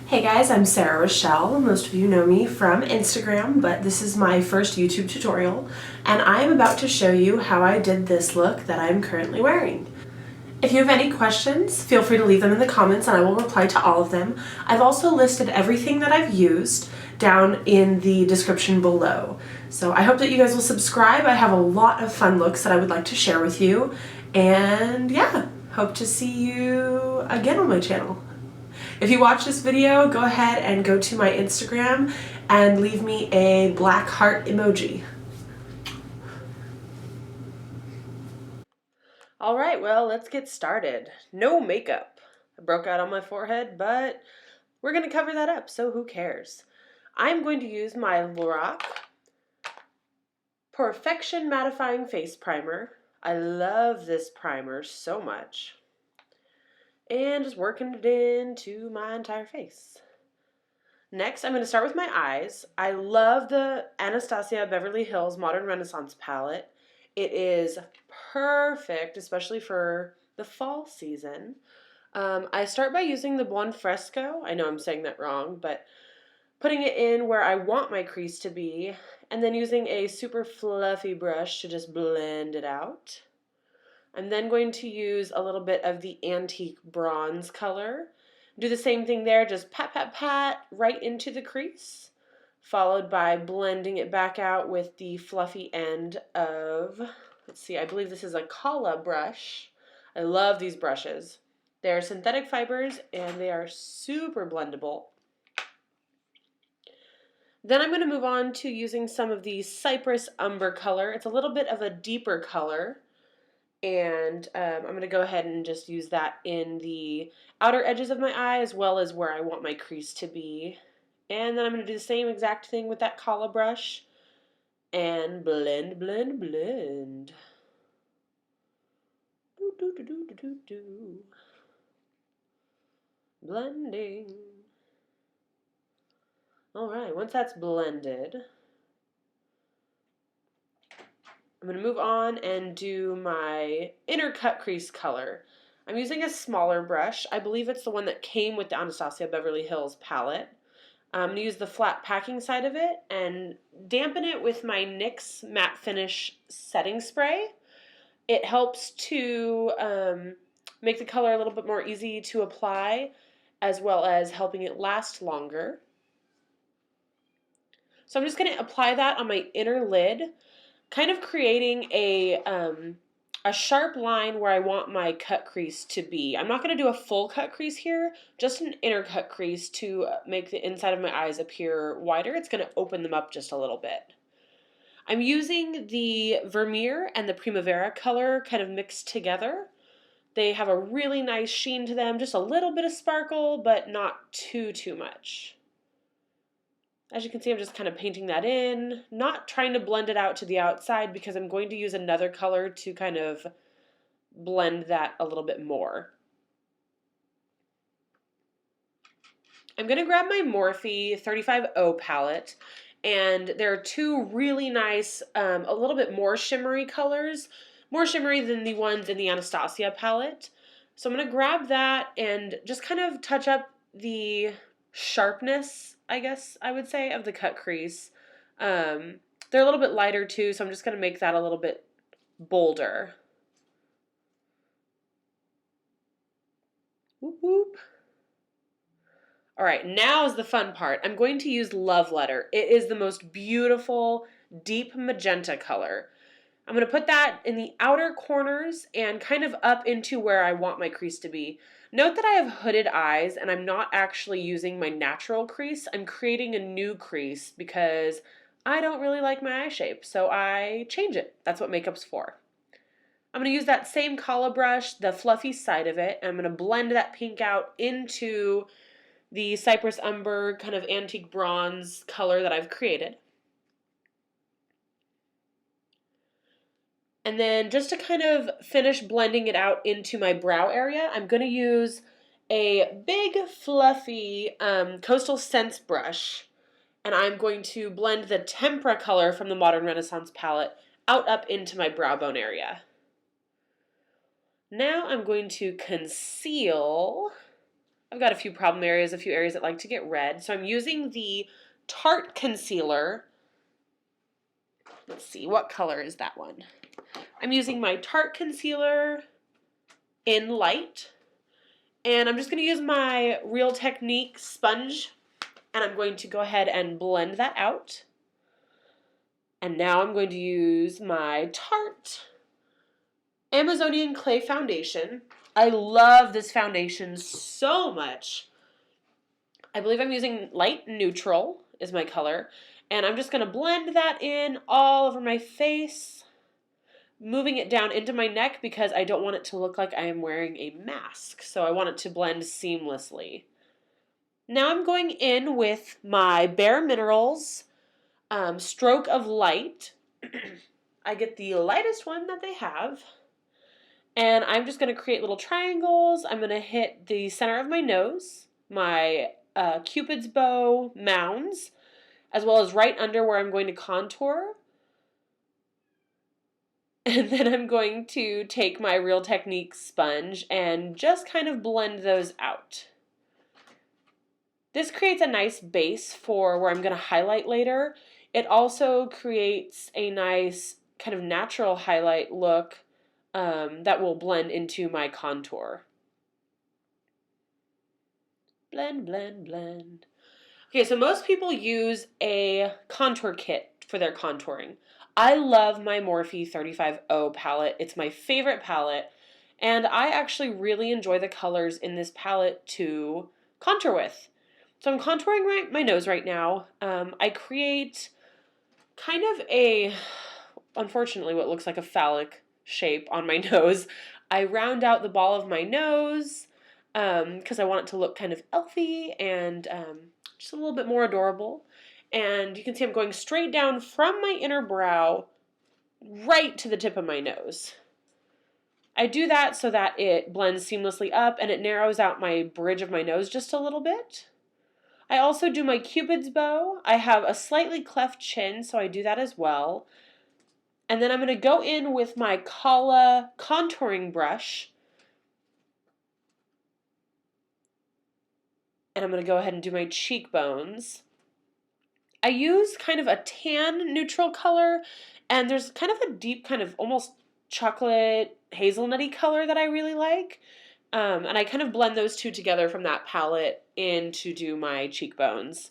Hey guys, I'm Sarah-Rochelle. Most of you know me from Instagram, but this is my first YouTube tutorial, and I am about to show you how I did this look that I'm currently wearing. If you have any questions, feel free to leave them in the comments and I will reply to all of them. I've also listed everything that I've used down in the description below. So I hope that you guys will subscribe. I have a lot of fun looks that I would like to share with you, and yeah, hope to see you again on my channel. If you watch this video, go ahead and go to my Instagram and leave me a black heart emoji. Alright, well, let's get started. No makeup. I broke out on my forehead, but we're going to cover that up, so who cares? I'm going to use my Lorac Porefection Mattifying Face Primer. I love this primer so much. And just working it into my entire face. Next, I'm going to start with my eyes. I love the Anastasia Beverly Hills Modern Renaissance palette. It is perfect, especially for the fall season. I start by using the Buon Fresco. I know I'm saying that wrong, but putting it in where I want my crease to be, and then using a super fluffy brush to just blend it out. I'm then going to use a little bit of the Antique Bronze color. Do the same thing there, just pat, pat, pat right into the crease, followed by blending it back out with the fluffy end of, let's see, I believe this is a Kala brush. I love these brushes. They're synthetic fibers and they are super blendable. Then I'm going to move on to using some of the Cypress Umber color. It's a little bit of a deeper color. And I'm going to go ahead and just use that in the outer edges of my eye as well as where I want my crease to be. And then I'm going to do the same exact thing with that Kala brush and blend, blend, blend. Do, do, do, do, do, do, do. Blending. Alright, once that's blended, I'm going to move on and do my inner cut crease color. I'm using a smaller brush. I believe it's the one that came with the Anastasia Beverly Hills palette. I'm going to use the flat packing side of it and dampen it with my NYX Matte Finish setting spray. It helps to make the color a little bit more easy to apply, as well as helping it last longer. So I'm just going to apply that on my inner lid, kind of creating a sharp line where I want my cut crease to be. I'm not going to do a full cut crease here, just an inner cut crease to make the inside of my eyes appear wider. It's going to open them up just a little bit. I'm using the Vermeer and the Primavera color kind of mixed together. They have a really nice sheen to them, just a little bit of sparkle, but not too much. As you can see, I'm just kind of painting that in, not trying to blend it out to the outside because I'm going to use another color to kind of blend that a little bit more. I'm going to grab my Morphe 35O palette, and there are two really nice, a little bit more shimmery colors, more shimmery than the ones in the Anastasia palette. So I'm going to grab that and just kind of touch up the sharpness, I guess I would say, of the cut crease. They're a little bit lighter too, so I'm just going to make that a little bit bolder. Whoop whoop. All right, now is the fun part. I'm going to use Love Letter. It is the most beautiful, deep magenta color. I'm going to put that in the outer corners and kind of up into where I want my crease to be. Note that I have hooded eyes and I'm not actually using my natural crease. I'm creating a new crease because I don't really like my eye shape, so I change it. That's what makeup's for. I'm going to use that same Kala brush, the fluffy side of it, and I'm going to blend that pink out into the Cypress Umber kind of antique bronze color that I've created. And then just to kind of finish blending it out into my brow area, I'm going to use a big fluffy Coastal Scents brush, and I'm going to blend the Tempera color from the Modern Renaissance palette out up into my brow bone area. Now I'm going to conceal I've got a few problem areas, a few areas that like to get red. So I'm using the Tarte concealer. Let's see, what color is that one? I'm using my Tarte concealer in light. And I'm just going to use my Real Technique sponge. And I'm going to go ahead and blend that out. And now I'm going to use my Tarte Amazonian Clay Foundation. I love this foundation so much. I believe I'm using light neutral is my color. And I'm just going to blend that in all over my face, moving it down into my neck because I don't want it to look like I am wearing a mask. So I want it to blend seamlessly. Now I'm going in with my Bare Minerals Stroke of Light. I get the lightest one that they have. And I'm just going to create little triangles. I'm going to hit the center of my nose, my Cupid's bow mounds, as well as right under where I'm going to contour. And then I'm going to take my Real Technique sponge and just kind of blend those out. This creates a nice base for where I'm going to highlight later. It also creates a nice kind of natural highlight look that will blend into my contour. Blend, blend, blend. Okay, so most people use a contour kit for their contouring. I love my Morphe 35O palette. It's my favorite palette, and I actually really enjoy the colors in this palette to contour with. So I'm contouring my nose right now. I create kind of a, unfortunately, what looks like a phallic shape on my nose. I round out the ball of my nose because I want it to look kind of elfy and just a little bit more adorable. And you can see I'm going straight down from my inner brow right to the tip of my nose. I do that so that it blends seamlessly up and it narrows out my bridge of my nose just a little bit. I also do my Cupid's bow. I have a slightly cleft chin, so I do that as well. And then I'm going to go in with my Kala contouring brush. And I'm going to go ahead and do my cheekbones. I use kind of a tan neutral color, and there's kind of a deep kind of almost chocolate hazelnutty color that I really like. And I kind of blend those two together from that palette in to do my cheekbones.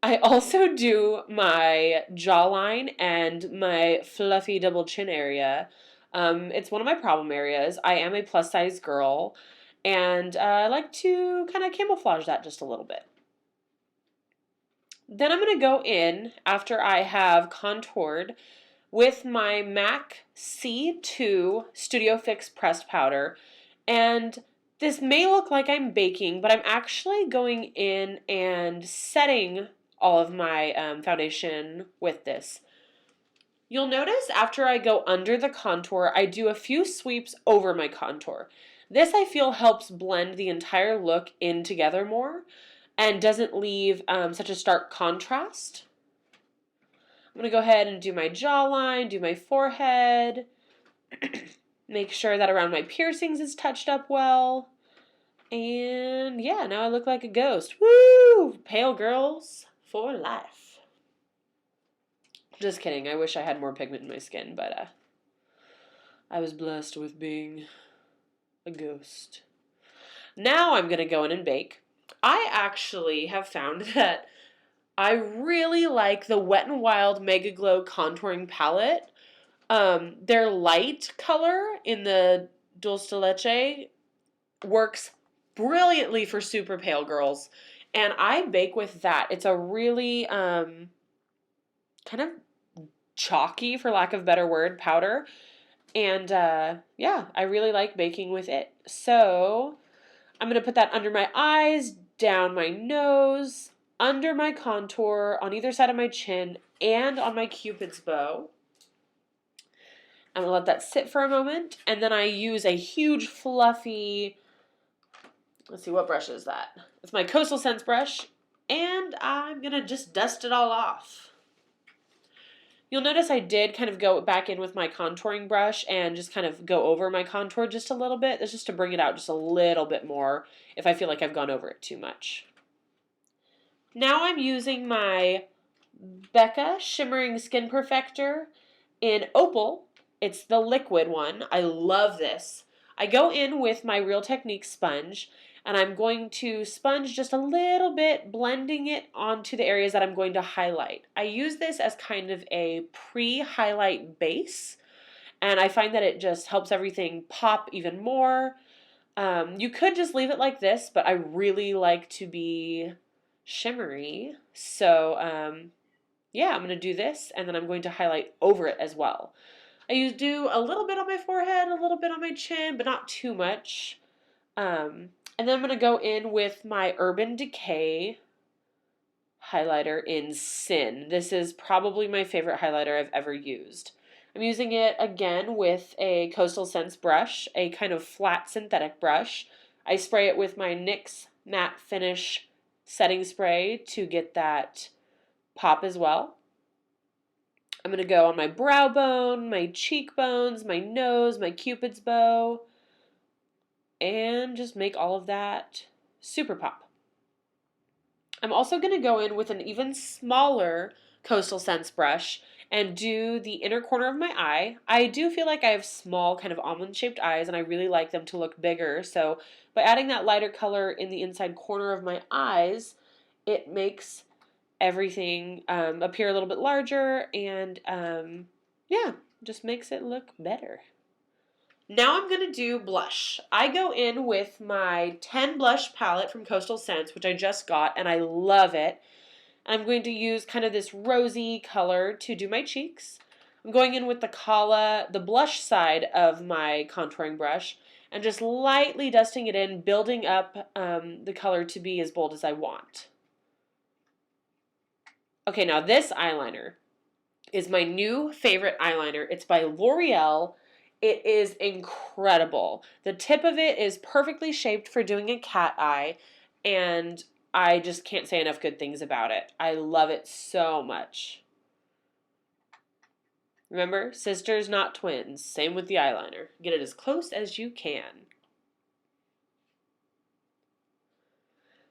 I also do my jawline and my fluffy double chin area. It's one of my problem areas. I am a plus size girl, and I like to kind of camouflage that just a little bit. Then I'm going to go in after I have contoured with my MAC C2 Studio Fix pressed powder. And this may look like I'm baking, but I'm actually going in and setting all of my foundation with this. You'll notice after I go under the contour, I do a few sweeps over my contour. This I feel helps blend the entire look in together more and doesn't leave such a stark contrast. I'm going to go ahead and do my jawline, do my forehead, make sure that around my piercings is touched up well. And yeah, now I look like a ghost. Woo! Pale girls for life. Just kidding. I wish I had more pigment in my skin, but I was blessed with being a ghost. Now I'm going to go in and bake. I actually have found that I really like the Wet n Wild MegaGlo contouring palette. Their light color in the Dulce de Leche works brilliantly for super pale girls, and I bake with that. It's a really kind of chalky, for lack of a better word, powder, and yeah, I really like baking with it. So I'm going to put that under my eyes, down my nose, under my contour, on either side of my chin, and on my Cupid's bow. I'm going to let that sit for a moment, and then I use a huge fluffy, let's see, what brush is that? It's my Coastal Scents brush, and I'm going to just dust it all off. You'll notice I did kind of go back in with my contouring brush and just kind of go over my contour just a little bit. That's just to bring it out just a little bit more if I feel like I've gone over it too much. Now I'm using my Becca Shimmering Skin Perfector in Opal. It's the liquid one. I love this. I go in with my Real Technique sponge, and I'm going to sponge just a little bit, blending it onto the areas that I'm going to highlight. I use this as kind of a pre-highlight base, and I find that it just helps everything pop even more. You could just leave it like this, but I really like to be shimmery. So, yeah, I'm going to do this, and then I'm going to highlight over it as well. I do a little bit on my forehead, a little bit on my chin, but not too much. And then I'm going to go in with my Urban Decay highlighter in Sin. This is probably my favorite highlighter I've ever used. I'm using it again with a Coastal Scents brush, a kind of flat synthetic brush. I spray it with my NYX Matte Finish setting spray to get that pop as well. I'm going to go on my brow bone, my cheekbones, my nose, my cupid's bow, and just make all of that super pop. I'm also going to go in with an even smaller Coastal Scents brush and do the inner corner of my eye. I do feel like I have small kind of almond-shaped eyes, and I really like them to look bigger. So by adding that lighter color in the inside corner of my eyes, it makes everything appear a little bit larger, and yeah, just makes it look better. Now I'm going to do blush. I go in with my 10 blush palette from Coastal Scents, which I just got, and I love it. I'm going to use kind of this rosy color to do my cheeks. I'm going in with the blush side of my contouring brush, and just lightly dusting it in, building up the color to be as bold as I want. Okay, now this eyeliner is my new favorite eyeliner. It's by L'Oreal. It is incredible. The tip of it is perfectly shaped for doing a cat eye, and I just can't say enough good things about it. I love it so much. Remember, sisters, not twins. Same with the eyeliner. Get it as close as you can.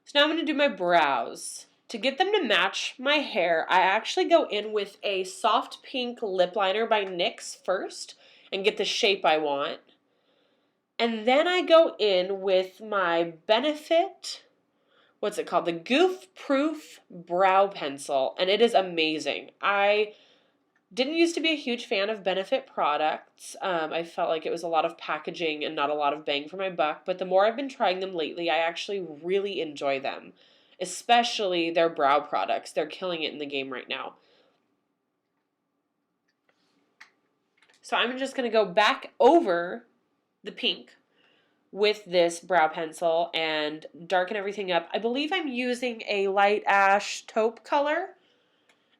So now I'm going to do my brows. To get them to match my hair, I actually go in with a soft pink lip liner by NYX first and get the shape I want. And then I go in with my Benefit, what's it called? The Goof Proof Brow Pencil, and it is amazing. I didn't used to be a huge fan of Benefit products. I felt like it was a lot of packaging and not a lot of bang for my buck, but the more I've been trying them lately, I actually really enjoy them. Especially their brow products. They're killing it in the game right now. So I'm just going to go back over the pink with this brow pencil and darken everything up. I believe I'm using a light ash taupe color,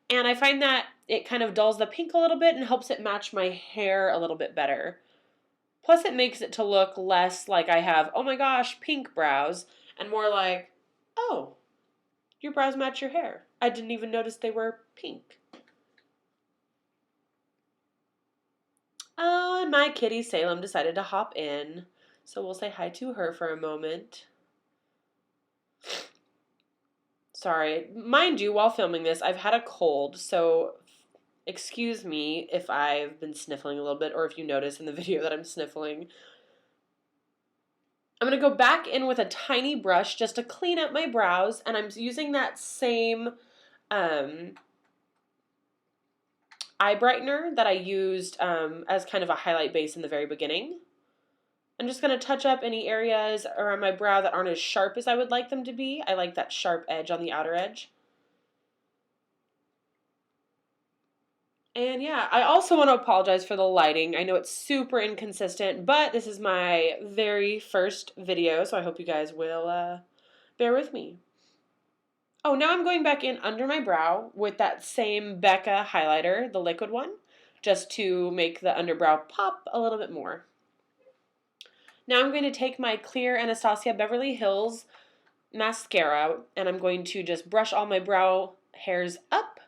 and I find that it kind of dulls the pink a little bit and helps it match my hair a little bit better. Plus it makes it to look less like I have, oh my gosh, pink brows, and more like, oh, your brows match your hair. I didn't even notice they were pink. Oh, and my kitty Salem decided to hop in. So we'll say hi to her for a moment. Sorry. Mind you, while filming this, I've had a cold, so excuse me if I've been sniffling a little bit or if you notice in the video that I'm sniffling. I'm going to go back in with a tiny brush just to clean up my brows, and I'm using that same eye brightener that I used as kind of a highlight base in the very beginning. I'm just going to touch up any areas around my brow that aren't as sharp as I would like them to be. I like that sharp edge on the outer edge. And yeah, I also want to apologize for the lighting. I know it's super inconsistent, but this is my very first video, so I hope you guys will bear with me. Oh, now I'm going back in under my brow with that same Becca highlighter, the liquid one, just to make the underbrow pop a little bit more. Now I'm going to take my clear Anastasia Beverly Hills mascara, and I'm going to just brush all my brow hairs up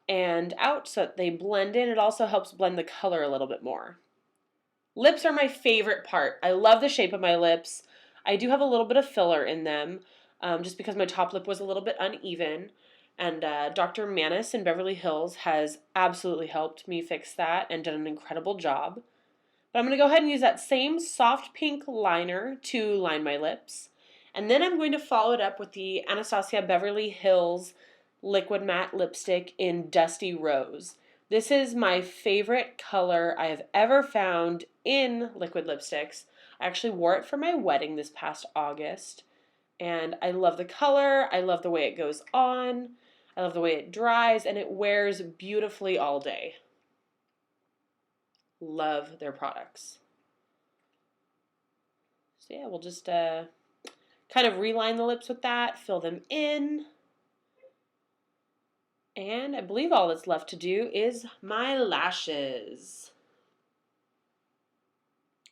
and out so that they blend in. It also helps blend the color a little bit more. Lips are my favorite part. I love the shape of my lips. I do have a little bit of filler in them, just because my top lip was a little bit uneven. And Dr. Manis in Beverly Hills has absolutely helped me fix that and done an incredible job. But I'm going to go ahead and use that same soft pink liner to line my lips. And then I'm going to follow it up with the Anastasia Beverly Hills Liquid Matte Lipstick in Dusty Rose. This is my favorite color I have ever found in liquid lipsticks. I actually wore it for my wedding this past August. And I love the color. I love the way it goes on. I love the way it dries, and it wears beautifully all day. Love their products. So yeah, we'll just kind of reline the lips with that, fill them in. And I believe all that's left to do is my lashes.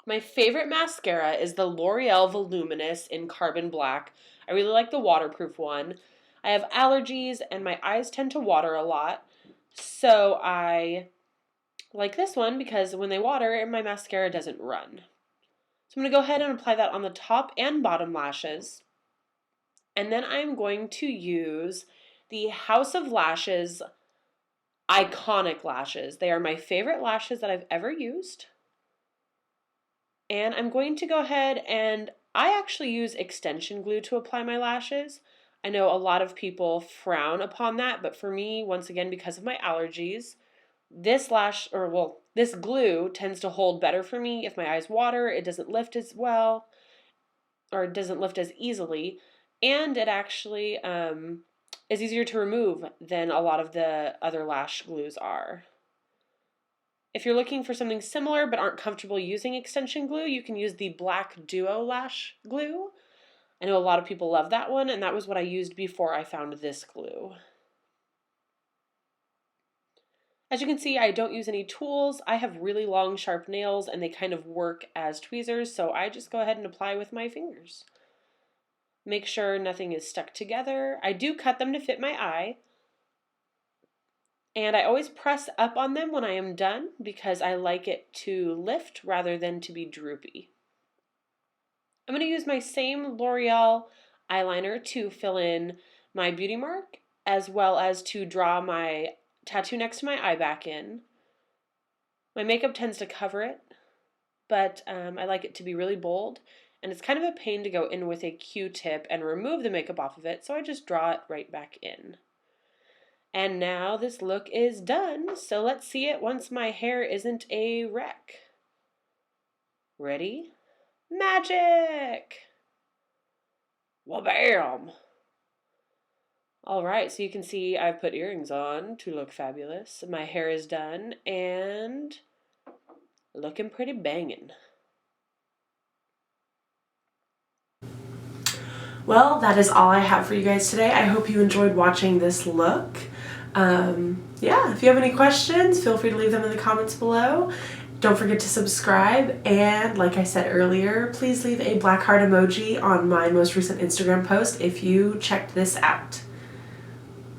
My favorite mascara is the L'Oreal Voluminous in Carbon Black. I really like the waterproof one. I have allergies and my eyes tend to water a lot, so I like this one because when they water, my mascara doesn't run. So I'm going to go ahead and apply that on the top and bottom lashes. And then I'm going to use the House of Lashes Iconic Lashes. They are my favorite lashes that I've ever used. And I'm going to go ahead and I actually use extension glue to apply my lashes. I know a lot of people frown upon that, but for me, once again, because of my allergies, this glue tends to hold better for me. If my eyes water, it doesn't lift as well, or it doesn't lift as easily, and it actually is easier to remove than a lot of the other lash glues are. If you're looking for something similar but aren't comfortable using extension glue, you can use the Black Duo Lash Glue. I know a lot of people love that one, and that was what I used before I found this glue. As you can see, I don't use any tools. I have really long, sharp nails, and they kind of work as tweezers, so I just go ahead and apply with my fingers. Make sure nothing is stuck together. I do cut them to fit my eye, and I always press up on them when I am done because I like it to lift rather than to be droopy. I'm going to use my same L'Oreal eyeliner to fill in my beauty mark, as well as to draw my tattoo next to my eye back in. My makeup tends to cover it, but I like it to be really bold, and it's kind of a pain to go in with a Q-tip and remove the makeup off of it, so I just draw it right back in. And now this look is done, so let's see it once my hair isn't a wreck. Ready? Magic! Wha-bam! Alright, so you can see I've put earrings on to look fabulous. My hair is done and looking pretty banging. Well, that is all I have for you guys today. I hope you enjoyed watching this look. Yeah, if you have any questions, feel free to leave them in the comments below. Don't forget to subscribe, and like I said earlier, please leave a black heart emoji on my most recent Instagram post if you checked this out.